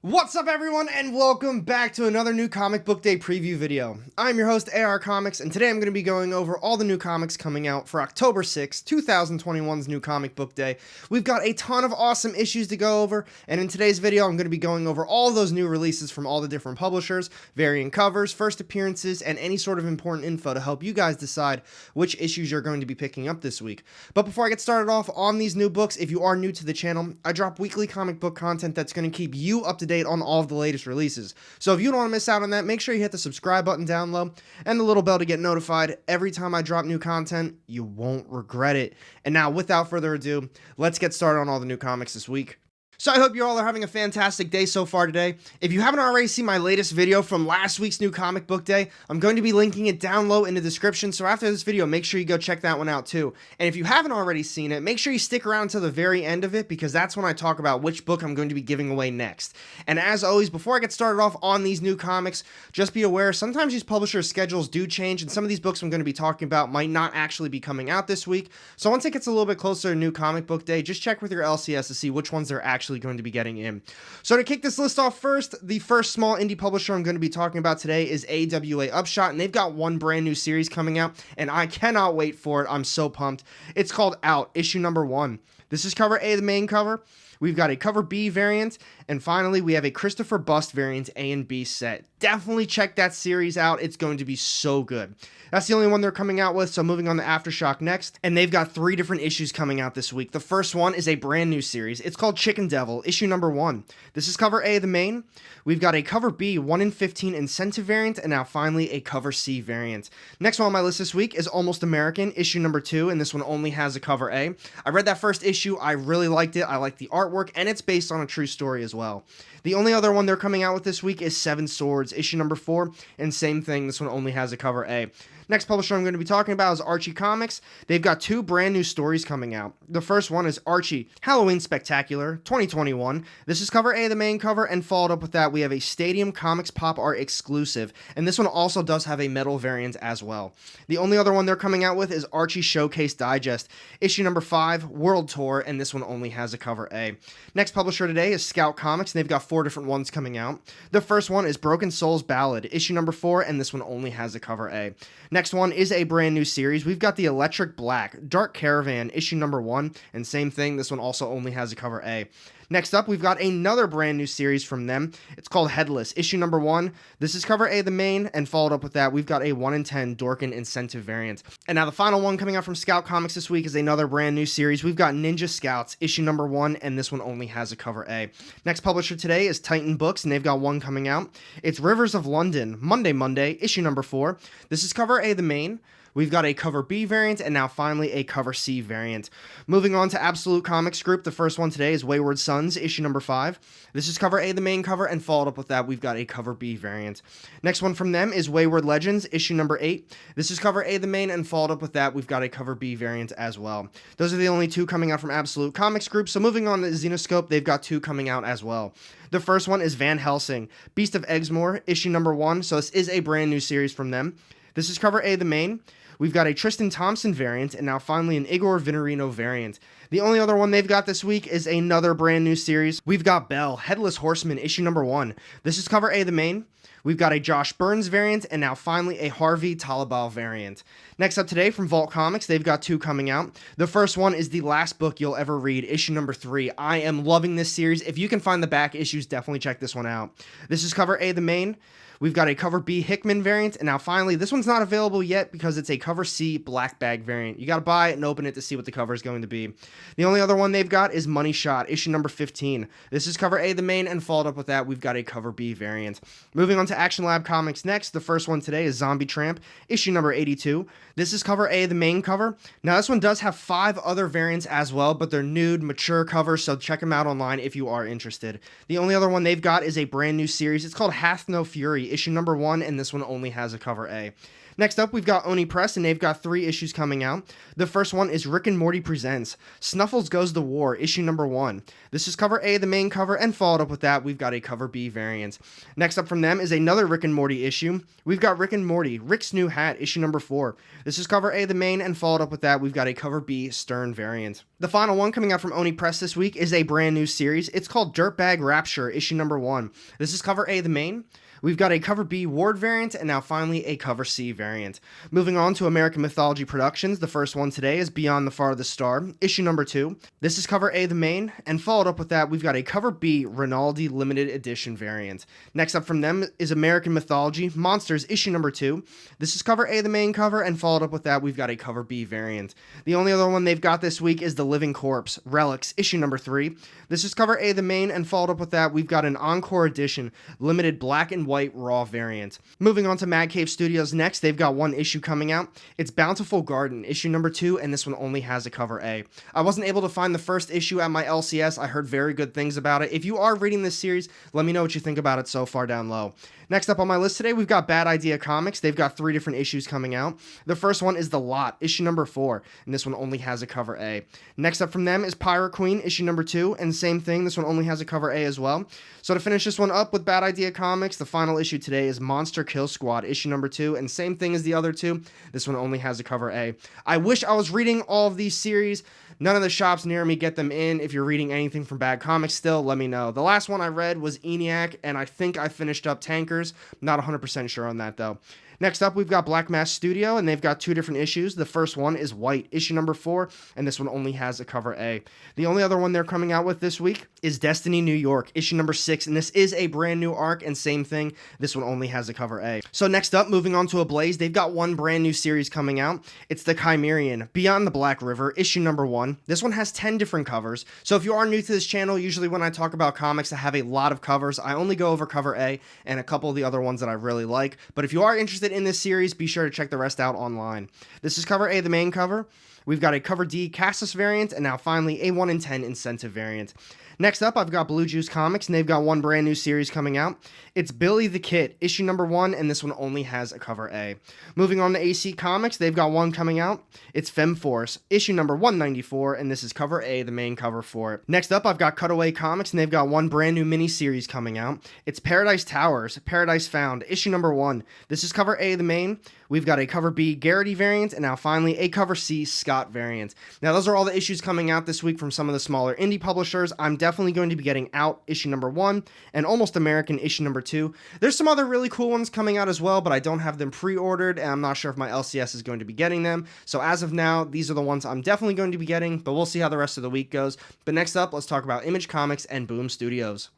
What's up everyone, and welcome back to another new comic book day preview video. I'm your host AR Comics, and today I'm going to be going over all the new comics coming out for October 6th, 2021's new comic book day. We've got a ton of awesome issues to go over, and in today's video I'm going to be going over all those new releases from all the different publishers, variant covers, first appearances, and any sort of important info to help you guys decide which issues you're going to be picking up this week. But before I get started off on these new books, if you are new to the channel, I drop weekly comic book content that's going to keep you up to date on all of the latest releases. So if you don't want to miss out on that, make sure you hit the subscribe button down low and the little bell to get notified every time I drop new content. You won't regret it. And now, without further ado, let's get started on all the new comics this week. So I hope you all are having a fantastic day so far today. If you haven't already seen my latest video from last week's new comic book day, I'm going to be linking it down low in the description, so after this video, make sure you go check that one out too. And if you haven't already seen it, make sure you stick around to the very end of it, because that's when I talk about which book I'm going to be giving away next. And as always, before I get started off on these new comics, just be aware, sometimes these publishers' schedules do change, and some of these books I'm going to be talking about might not actually be coming out this week. So once it gets a little bit closer to new comic book day, just check with your LCS to see which ones they're actually going to be getting in. So to kick this list off first, the first small indie publisher I'm going to be talking about today is AWA Upshot, and they've got one brand new series coming out, and I cannot wait for it. I'm so pumped. It's called Out, issue number 1. This is cover A, the main cover. We've got a cover B variant, and finally we have a Christopher Bust variant A and B set. Definitely check that series out. It's going to be so good. That's the only one they're coming out with, so moving on to AFTERSHOCK next. And they've got 3 different issues coming out this week. The first one is a brand new series. It's called Chicken Devil, issue number 1. This is cover A, the main. We've got a cover B 1 in 15 incentive variant, and now finally a cover C variant. Next one on my list this week is Almost American, issue number 2, and this one only has a cover A. I read that first issue. I really liked it. I like the artwork, and it's based on a true story as well. The only other one they're coming out with this week is Seven Swords, issue number 4, and same thing, this one only has a cover A. Next publisher I'm going to be talking about is Archie Comics. They've got 2 brand new stories coming out. The first one is Archie Halloween Spectacular 2021. This is cover A, the main cover, and followed up with that we have a Stadium Comics Pop Art exclusive, and this one also does have a metal variant as well. The only other one they're coming out with is Archie Showcase Digest, issue number 5, World Tour, and this one only has a cover A. Next publisher today is Scout Comics, and they've got 4 different ones coming out. The first one is Broken Souls Ballad, issue number 4, and this one only has a cover A. Next one is a brand new series. We've got the Electric Black Dark Caravan, issue number 1, and same thing, this one also only has a cover A. Next up, we've got another brand new series from them. It's called Headless, issue number 1. This is cover A, the main, and followed up with that, we've got a 1 in 10 Dorkin incentive variant. And now the final one coming out from Scout Comics this week is another brand new series. We've got Ninja Scouts, issue number 1, and this one only has a cover A. Next publisher today is Titan Books, and they've got one coming out. It's Rivers of London, Monday, issue number 4. This is cover A, the main. We've got a cover B variant, and now finally a cover C variant. Moving on to Absolute Comics Group, the first one today is Wayward Sons, issue number 5. This is cover A, the main cover, and followed up with that, we've got a cover B variant. Next one from them is Wayward Legends, issue number 8. This is cover A, the main, and followed up with that, we've got a cover B variant as well. Those are the only 2 coming out from Absolute Comics Group, so moving on to Zenoscope, they've got 2 coming out as well. The first one is Van Helsing, Beast of Exmoor, issue number 1, so this is a brand new series from them. This is cover A, the main. We've got a Tristan Thompson variant, and now finally an Igor Vinorino variant. The only other one they've got this week is another brand new series. We've got Bell, Headless Horseman, issue number 1. This is cover A, the main. We've got a Josh Burns variant, and now finally a Harvey Talabal variant. Next up today from Vault Comics, they've got 2 coming out. The first one is The Last Book You'll Ever Read, issue number 3. I am loving this series. If you can find the back issues, definitely check this one out. This is cover A, the main. We've got a cover B Hickman variant, and now finally, this one's not available yet because it's a cover C black bag variant. You gotta buy it and open it to see what the cover is going to be. The only other one they've got is Money Shot, issue number 15. This is cover A, the main, and followed up with that, we've got a cover B variant. Moving on to Action Lab Comics next, the first one today is Zombie Tramp, issue number 82. This is cover A, the main cover. Now this one does have 5 other variants as well, but they're nude, mature covers, so check them out online if you are interested. The only other one they've got is a brand new series. It's called Hath No Fury, issue number 1, and this one only has a cover A. Next up, we've got Oni Press, and they've got 3 issues coming out. The first one is Rick and Morty Presents Snuffles Goes to War, issue number 1. This is cover A, the main cover, and followed up with that, we've got a cover B variant. Next up from them is another Rick and Morty issue. We've got Rick and Morty, Rick's New Hat, issue number 4. This is cover A, the main, and followed up with that, we've got a cover B Stern variant. The final one coming out from Oni Press this week is a brand new series. It's called Dirtbag Rapture, issue number 1. This is cover A, the main. We've got a cover B Ward variant, and now finally a cover C variant. Moving on to American Mythology Productions, the first one today is Beyond the Farthest Star, issue number 2. This is cover A, the main, and followed up with that, we've got a cover B Rinaldi limited edition variant. Next up from them is American Mythology Monsters, issue number 2. This is cover A, the main cover, and followed up with that, we've got a cover B variant. The only other one they've got this week is The Living Corpse, Relics, issue number 3. This is cover A, the main, and followed up with that, we've got an Encore edition limited black and white raw variant. Moving on to Mad Cave Studios next, they've got 1 issue coming out. It's Bountiful Garden, issue number 2, and this one only has a cover A. I wasn't able to find the first issue at my LCS. I heard very good things about it. If you are reading this series, let me know what you think about it so far down low. Next up on my list today, we've got Bad Idea Comics. They've got 3 different issues coming out. The first one is The Lot, issue number 4, and this one only has a cover A. Next up from them is Pirate Queen, issue number 2, and same thing, this one only has a cover A as well. So to finish this one up with Bad Idea Comics, the final issue today is Monster Kill Squad, issue number 2, and same thing as the other 2, this one only has a cover A. I wish I was reading all of these series. None of the shops near me get them in. If you're reading anything from Bad Comics still, let me know. The last one I read was ENIAC, and I think I finished up Tankers. Not 100% sure on that, though. Next up, we've got Black Mass Studio, and they've got 2 different issues. The first one is White, issue number 4, and this one only has a cover A. The only other one they're coming out with this week is Destiny New York, issue number 6, and this is a brand new arc, and same thing, this one only has a cover A. So next up, moving on to Ablaze, they've got 1 brand new series coming out. It's The Chimerian, Beyond the Black River, issue number 1. This one has 10 different covers. So if you are new to this channel, usually when I talk about comics, I have a lot of covers. I only go over cover A and a couple of the other ones that I really like. But if you are interested in this series, be sure to check the rest out online. This is cover A, the main cover. We've got a cover D Cassis variant, and now finally a 1 in 10 incentive variant. Next up, I've got Blue Juice Comics, and they've got 1 brand new series coming out. It's Billy the Kid, issue number 1, and this one only has a cover A. Moving on to AC Comics, they've got 1 coming out. It's Femforce, issue number 194, and this is cover A, the main cover for it. Next up, I've got Cutaway Comics, and they've got 1 brand new mini-series coming out. It's Paradise Towers, Paradise Found, issue number 1. This is cover A, the main. We've got a cover B Garrity variant, and now finally a cover C Scott variant. Now those are all the issues coming out this week from some of the smaller indie publishers. I'm definitely going to be getting Out issue number 1 and Almost American issue number 2. There's some other really cool ones coming out as well, but I don't have them pre-ordered, and I'm not sure if my LCS is going to be getting them. So as of now, these are the ones I'm definitely going to be getting, but we'll see how the rest of the week goes. But next up, let's talk about Image Comics and Boom Studios.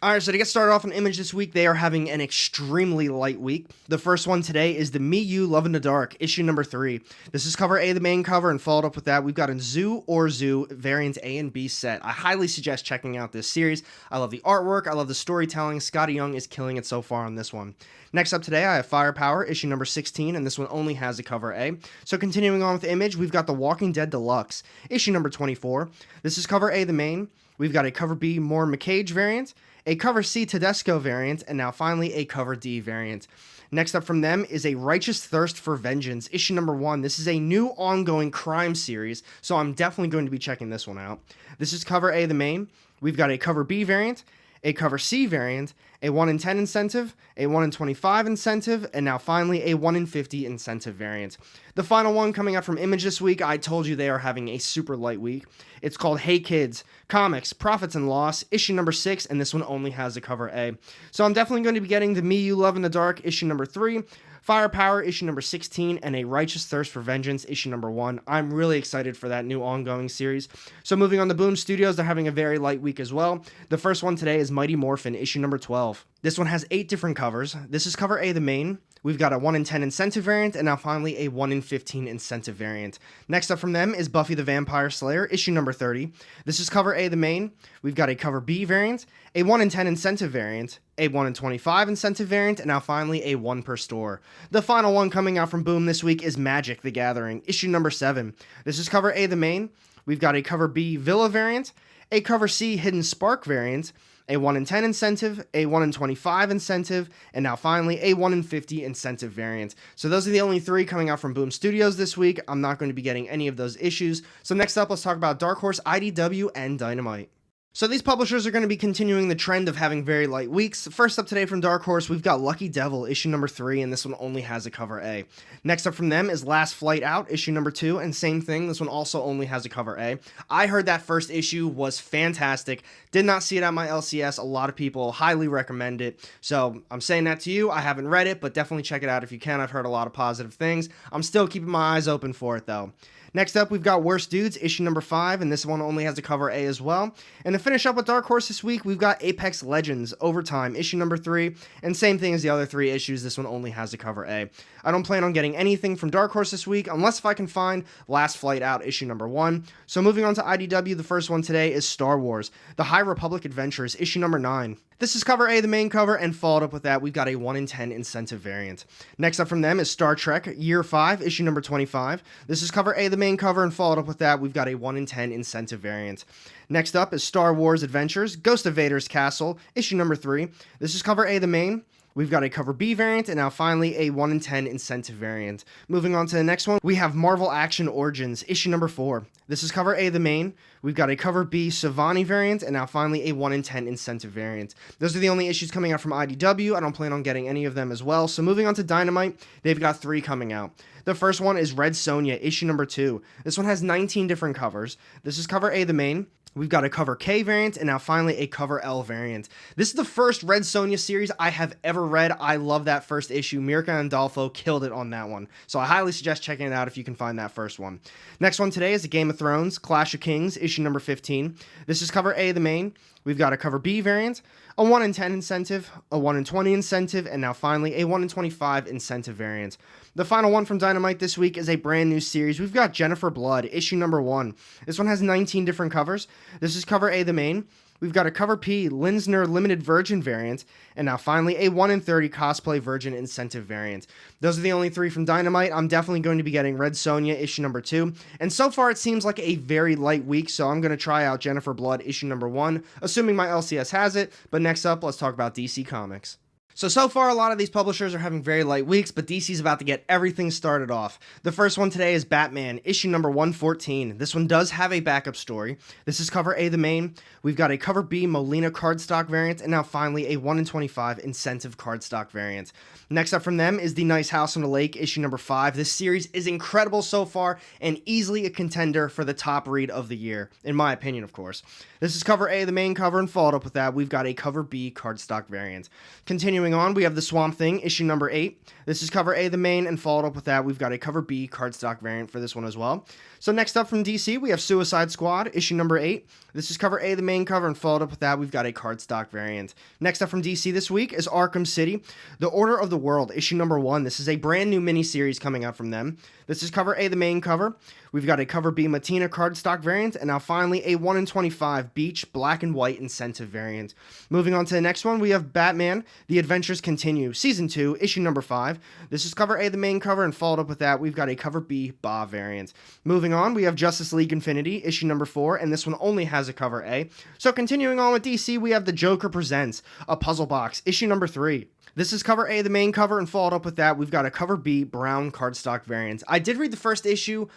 Alright, so to get started off on Image this week, they are having an extremely light week. The first one today is the Me, You, Love in the Dark, issue number 3. This is cover A, the main cover, and followed up with that, we've got a Zoo or Zoo variant A and B set. I highly suggest checking out this series. I love the artwork, I love the storytelling. Scotty Young is killing it so far on this one. Next up today, I have Firepower, issue number 16, and this one only has a cover A. So continuing on with Image, we've got The Walking Dead Deluxe, issue number 24. This is cover A, the main. We've got a cover B More McCage variant, a cover C Tedesco variant, and now finally a cover D variant. Next up from them is a Righteous Thirst for Vengeance, issue number 1. This is a new ongoing crime series, so I'm definitely going to be checking this one out. This is cover A, the main. We've got a cover B variant, a cover C variant, a 1 in 10 incentive, a 1 in 25 incentive, and now finally a 1 in 50 incentive variant. The final one coming out from Image this week, I told you they are having a super light week. It's called Hey Kids, Comics, Profits and Loss, issue number 6, and this one only has a cover A. So I'm definitely going to be getting the Me, You, Love in the Dark, issue number 3, Firepower, issue number 16, and a Righteous Thirst for Vengeance, issue number 1. I'm really excited for that new ongoing series. So moving on to Boom Studios, they're having a very light week as well. The first one today is Mighty Morphin, issue number 12. This one has 8 different covers. This is cover A, the main. We've got a 1 in 10 incentive variant, and now finally a 1 in 15 incentive variant. Next up from them is Buffy the Vampire Slayer, issue number 30. This is cover A, the main. We've got a cover B variant, a 1 in 10 incentive variant, a 1 in 25 incentive variant, and now finally a 1 per store. The final one coming out from Boom this week is Magic the Gathering, issue number 7. This is cover A, the main. We've got a cover B Villa variant, a cover C Hidden Spark variant, a 1 in 10 incentive, a 1 in 25 incentive, and now finally a 1 in 50 incentive variant. So those are the only 3 coming out from Boom Studios this week. I'm not going to be getting any of those issues. So next up, let's talk about Dark Horse, IDW, and Dynamite. So these publishers are going to be continuing the trend of having very light weeks. First up today from Dark Horse, we've got Lucky Devil, issue number 3, and this one only has a cover A. Next up from them is Last Flight Out, issue number 2, and same thing, this one also only has a cover A. I heard that first issue was fantastic. Did not see it at my LCS. A lot of people highly recommend it. So I'm saying that to you. I haven't read it, but definitely check it out if you can. I've heard a lot of positive things. I'm still keeping my eyes open for it though. Next up, we've got Worst Dudes, issue number 5, and this one only has a cover A as well. And to finish up with Dark Horse this week, we've got Apex Legends, Overtime, issue number 3, and same thing as the other 3 issues, this one only has a cover A. I don't plan on getting anything from Dark Horse this week, unless if I can find Last Flight Out, issue number 1. So moving on to IDW, the first one today is Star Wars, The High Republic Adventures, issue number 9. This is cover A, the main cover, and followed up with that, we've got a 1 in 10 incentive variant. Next up from them is Star Trek, Year 5, issue number 25. This is cover A, the main cover, and followed up with that, we've got a 1 in 10 incentive variant. Next up is Star Wars Adventures, Ghost of Vader's Castle, issue number 3. This is cover A, the main. We've got a cover B variant, and now finally a 1 in 10 incentive variant. Moving on to the next one, we have Marvel Action Origins, issue number 4. This is cover A, the main. We've got a cover B Savani variant, and now finally a 1 in 10 incentive variant. Those are the only issues coming out from IDW. I don't plan on getting any of them as well. So moving on to Dynamite, they've got 3 coming out. The first one is Red Sonja, issue number 2. This one has 19 different covers. This is cover A, the main. We've got a cover K variant, and now finally a cover L variant. This is the first Red Sonja series I have ever read. I love that first issue. Mirka Andolfo killed it on that one. So I highly suggest checking it out if you can find that first one. Next one today is the Game of Thrones, Clash of Kings, issue number 15. This is cover A, the main. We've got a cover B variant, a 1 in 10 incentive, a 1 in 20 incentive, and now finally a 1 in 25 incentive variant. The final one from Dynamite this week is a brand new series. We've got Jennifer Blood, issue number 1. This one has 19 different covers. This is cover A, the main. We've got a cover P, Linsner Limited Virgin variant, and now finally a 1 in 30 Cosplay Virgin incentive variant. Those are the only 3 from Dynamite. I'm definitely going to be getting Red Sonja, issue number 2, and so far it seems like a very light week, so I'm going to try out Jennifer Blood, issue number 1, assuming my LCS has it. But next up, let's talk about DC Comics. So far, a lot of these publishers are having very light weeks, but DC's about to get everything started off. The first one today is Batman, issue number 114. This one does have a backup story. This is cover A, the main. We've got a cover B Molina cardstock variant, and now finally a 1 in 25 incentive cardstock variant. Next up from them is The Nice House on the Lake, issue number 5. This series is incredible so far, and easily a contender for the top read of the year, in my opinion, of course. This is cover A, the main cover, and followed up with that, we've got a cover B cardstock variant. Continuing on, we have The Swamp Thing, issue number 8. This is cover A, the main, and followed up with that, we've got a cover B cardstock variant for this one as well. So next up from DC, we have Suicide Squad, issue number 8. This is cover A, the main cover, and followed up with that, we've got a cardstock variant. Next up from DC this week is Arkham City, The Order of the World, issue number 1. This is a brand new miniseries coming out from them. This is cover A, the main cover. We've got a cover B Matina cardstock variant, and now finally a 1 in 25 Beach Black and White incentive variant. Moving on to the next one, we have Batman, The Adventures Continue, season 2, issue number 5. This is cover A, the main cover, and followed up with that, we've got a cover B Ba variant. Moving on, we have Justice League Infinity, issue number 4, and this one only has a cover A. So continuing on with DC, we have The Joker Presents, a puzzle box, issue number 3. This is cover A, the main cover, and followed up with that, we've got a cover B brown cardstock variant. I did read the first issue.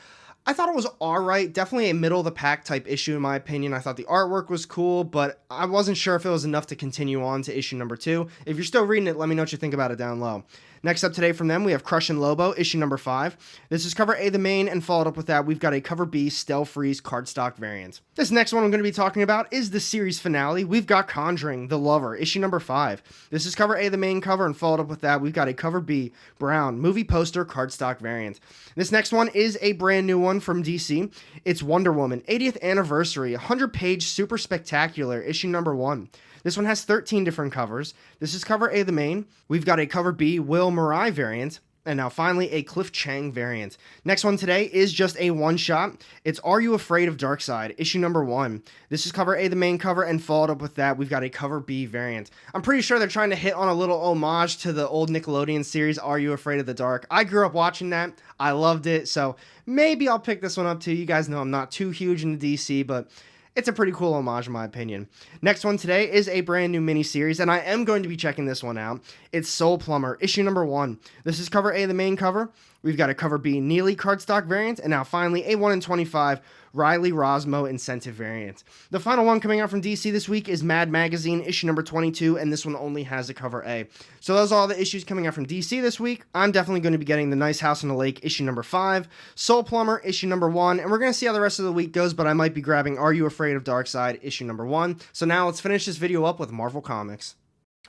I thought it was alright, definitely a middle-of-the-pack type issue in my opinion. I thought the artwork was cool, but I wasn't sure if it was enough to continue on to issue number 2. If you're still reading it, let me know what you think about it down low. Next up today from them, we have Crush and Lobo, issue number 5. This is cover A, the main, and followed up with that, we've got a cover B Stell Freeze cardstock variant. This next one I'm going to be talking about is the series finale. We've got Conjuring, The Lover, issue number 5. This is cover A, the main cover, and followed up with that, we've got a cover B brown movie poster cardstock variant. This next one is a brand new one from DC. It's Wonder Woman, 80th Anniversary, 100-page super spectacular, issue number 1. This one has 13 different covers. This is cover A, the main. We've got a cover B Will Marai variant, and now finally a Cliff Chang variant. Next one today is just a one-shot. It's Are You Afraid of Darkseid, issue number 1. This is cover A, the main cover, and followed up with that, we've got a cover B variant. I'm pretty sure they're trying to hit on a little homage to the old Nickelodeon series, Are You Afraid of the Dark? I grew up watching that. I loved it, so maybe I'll pick this one up too. You guys know I'm not too huge into DC, but It's a pretty cool homage in my opinion. Next one today is a brand new miniseries, and I am going to be checking this one out. It's Soul Plumber, issue number 1. This is cover A, the main cover. We've got a cover B Neely cardstock variant, and now finally a 1 in 25 Riley Rosmo incentive variant. The final one coming out from DC this week is Mad Magazine, issue number 22, and this one only has a cover A. So those are all the issues coming out from DC this week. I'm definitely going to be getting The Nice House on the Lake, issue number 5, Soul Plumber, issue number 1, and we're going to see how the rest of the week goes, but I might be grabbing Are You Afraid of Darkseid, issue number 1. So now let's finish this video up with Marvel Comics.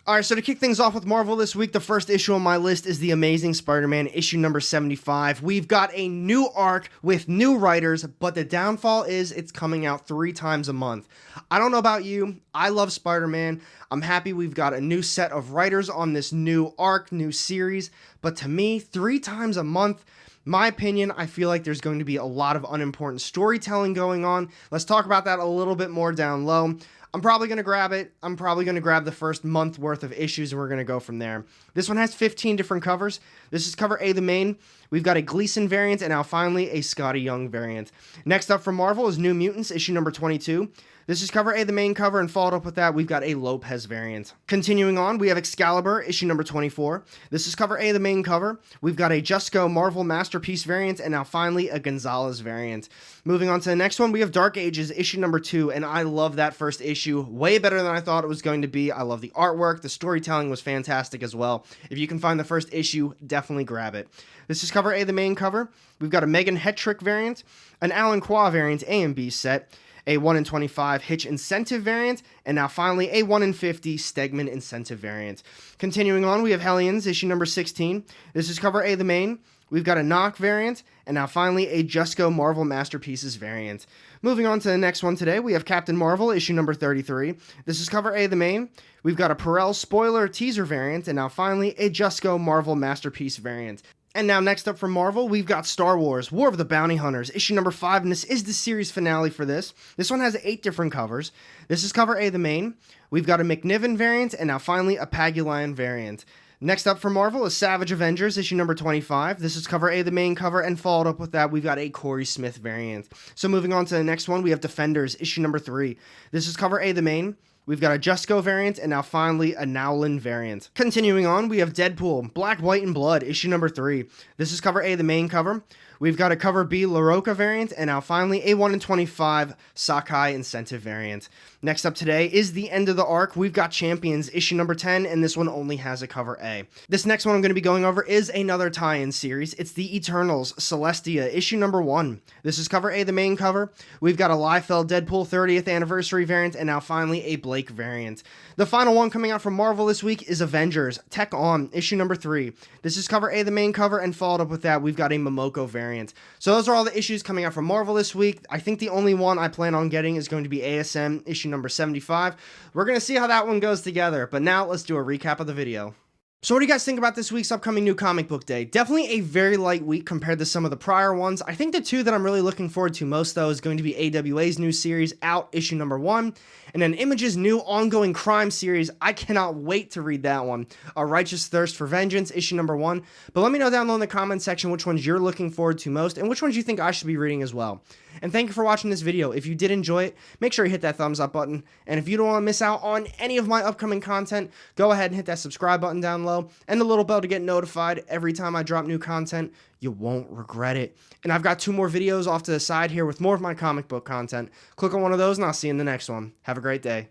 Alright, so to kick things off with Marvel this week, the first issue on my list is The Amazing Spider-Man, issue number 75. We've got a new arc with new writers, but the downfall is it's coming out 3 times a month. I don't know about you, I love Spider-Man. I'm happy we've got a new set of writers on this new arc, new series, but to me, 3 times a month, my opinion, I feel like there's going to be a lot of unimportant storytelling going on. Let's talk about that a little bit more down low. I'm probably going to grab it. I'm probably going to grab the first month worth of issues, and we're going to go from there. This one has 15 different covers. This is cover A, the main. We've got a Gleason variant, and now finally a Scotty Young variant. Next up from Marvel is New Mutants, issue number 22. This is cover A, the main cover, and followed up with that, we've got a Lopez variant. Continuing on, we have Excalibur, issue number 24. This is cover A, the main cover. We've got a Just Go Marvel Masterpiece variant, and now finally a Gonzalez variant. Moving on to the next one, we have Dark Ages, issue number 2, and I love that first issue. Way better than I thought it was going to be. I love the artwork. The storytelling was fantastic as well. If you can find the first issue, definitely grab it. This is cover A, the main cover. We've got a Megan Hetrick variant, an Alan Qua variant A and B set, a 1 in 25 Hitch incentive variant, and now finally a 1 in 50 Stegman incentive variant. Continuing on, we have Hellions, issue number 16. This is cover A, the main. We've got a Knock variant, and now finally a Just Go Marvel Masterpieces variant. Moving on to the next one today, we have Captain Marvel, issue number 33. This is cover A, the main. We've got a Perel spoiler teaser variant, and now finally a Just Go Marvel Masterpiece variant. And now next up from Marvel, we've got Star Wars, War of the Bounty Hunters, issue number 5, and this is the series finale for this. This one has 8 different covers. This is cover A, the main. We've got a McNiven variant, and now finally a Pagulian variant. Next up from Marvel is Savage Avengers, issue number 25. This is cover A, the main cover, and followed up with that, we've got a Corey Smith variant. So moving on to the next one, we have Defenders, issue number 3. This is cover A, the main. We've got a Just Go variant, and now finally a Nowlin variant. Continuing on, we have Deadpool, Black, White, and Blood, issue number 3. This is cover A, the main cover. We've got a cover B LaRocca variant, and now finally a 1 in 25 Sakai incentive variant. Next up today is the end of the arc. We've got Champions, issue number 10, and this one only has a cover A. This next one I'm going to be going over is another tie-in series. It's the Eternals, Celestia, issue number 1. This is cover A, the main cover. We've got a Liefeld Deadpool 30th anniversary variant, and now finally a Blake variant. The final one coming out from Marvel this week is Avengers, Tech On, issue number 3. This is cover A, the main cover, and followed up with that, we've got a Momoko variant. So those are all the issues coming out from Marvel this week. I think the only one I plan on getting is going to be ASM, issue number 75. We're going to see how that one goes together, but now let's do a recap of the video. So what do you guys think about this week's upcoming new comic book day? Definitely a very light week compared to some of the prior ones. I think the two that I'm really looking forward to most, though, is going to be AWA's new series, Out, issue number 1, and then Image's new ongoing crime series. I cannot wait to read that one. A Righteous Thirst for Vengeance, issue number 1. But let me know down below in the comment section which ones you're looking forward to most, and which ones you think I should be reading as well. And thank you for watching this video. If you did enjoy it, make sure you hit that thumbs up button. And if you don't want to miss out on any of my upcoming content, go ahead and hit that subscribe button down below and the little bell to get notified every time I drop new content. You won't regret it. And I've got 2 more videos off to the side here with more of my comic book content. Click on one of those and I'll see you in the next one. Have a great day.